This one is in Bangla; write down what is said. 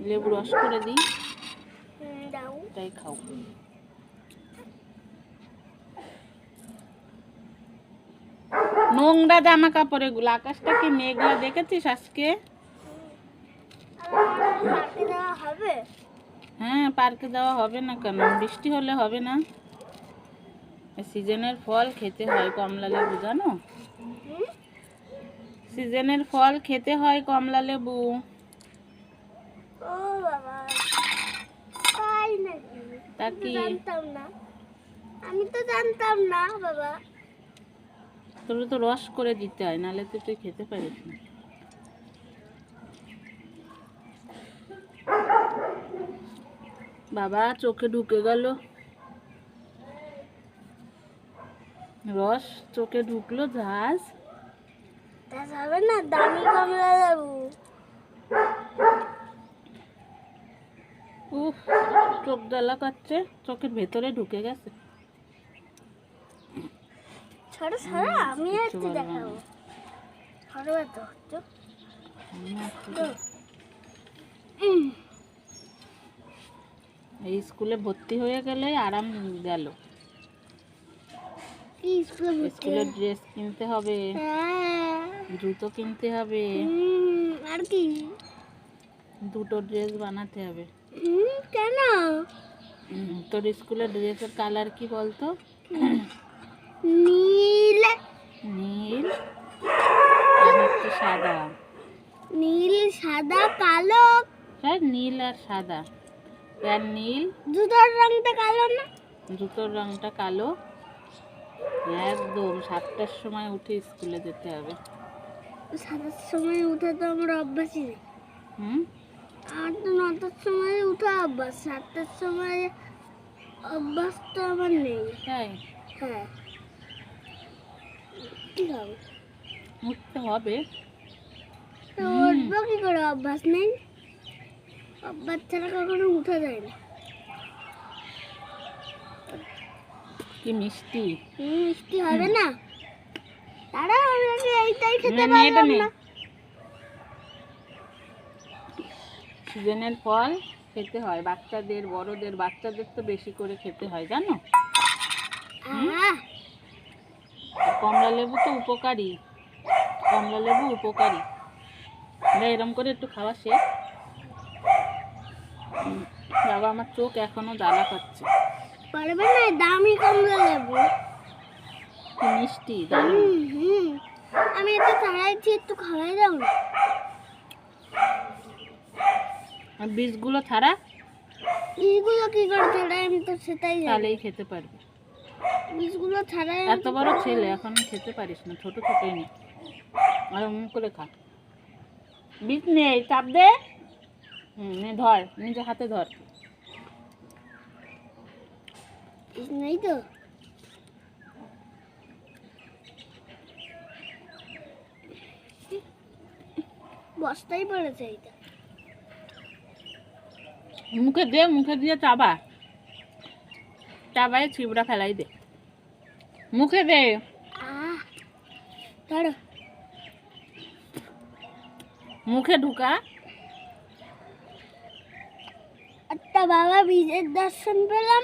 লেবু রস করে দিই, তাই খাও। নোংরা জামা কাপড় এগুলো। আকাশটা কি মেঘলা দেখেছিস আজকে? হ্যাঁ, পার্কে যাওয়া হবে না কেন? বৃষ্টি হলে হবে না? সিজনের ফল খেতে হয়, কমলা লেবু, জানো? সিজনের ফল খেতে হয়, কমলা লেবু। তা কি? আমি তো জানতাম না বাবা। তোর তো রস করে দিতে হয়, নাহলে তো তুই খেতে পারিস না। বাবা চোখে ঢুকে গেল রস, চোখে ঢুকলো ঝাঁজ। তা হবে না, দামি কমলা লেবু। উফ, চোখ জ্বালা করছে, চোখের ভেতরে ঢুকে গেছে। ছড়ো ছড়ো, আমি একটু দেখাবো। ছড়ো তো এই স্কুলে ভর্তি হয়ে গেলে আরাম গেল। স্কুলের ড্রেস কিনতে হবে, জুতো কিনতে হবে, আর কি? দুটো ড্রেস বানাতে হবে। কেন? তোর স্কুলের ড্রেসের কালার কি বলতো? নীল। নীল আর হচ্ছে সাদা। নীল, সাদা, কালো। হ্যাঁ, নীল আর সাদা। আর নীল। জুতোর রংটা কালো না? জুতোর রংটা কালো। একদম 7টার সময় উঠে স্কুলে যেতে হবে। 7টার সময় উঠে তো আমার অভ্যাসই নেই। আর তো 9টার সময় উঠা অভ্যাস, 7টার সময় অভ্যাস তো আমার নেই। তাই? হ্যাঁ। কি হবে? উঠতে হবে। উঠবো কি করে? অভ্যাস নেই। অভ্যাস ছাড়া কখনো উঠা যায় না। কি মিষ্টি। মিষ্টি হবে না? তারা এইটাই খেতে পারলাম না। সিজনের ফল খেতে হয়, বাচ্চাদের, বড়দের, বাচ্চাদের তো বেশি করে খেতে হয়, জানো? কমলা লেবু তো উপকারী, কমলা লেবু উপকারী। এরম করে একটু খাওয়া শেখ। বাবা, আমার চোখ এখনো জ্বালা করছে। পারবে না, দামি কমলা লেবু। কি মিষ্টি, দারুণ। আমি একটু ছাড়াইছি, একটু খাওয়াই দাও না। আর বীজগুলো ছাড়া। বীজগুলো কি করে ছাড়াই? আমি তো সেটাই জানি। তাহলেই খেতে পারবি। বীজগুলো ছাড়াই। এত বড় ছেলে, এখন খেতে পারিস না, ছোট ছোটই নে। আর মুখ করে খা। বীজ নেই, চাপ দে। নে, ধর, নিজে হাতে ধর। বীজ নেই তো। বস্তাই পড়েছে এটা। মুখে দে, মুখে দিয়ে চাবা, চাবাই ছিবড়া ফেলাই দে, মুখে দে। ধরো, মুখে ঢুকা। একটা বাবা বীজের দর্শন পেলাম।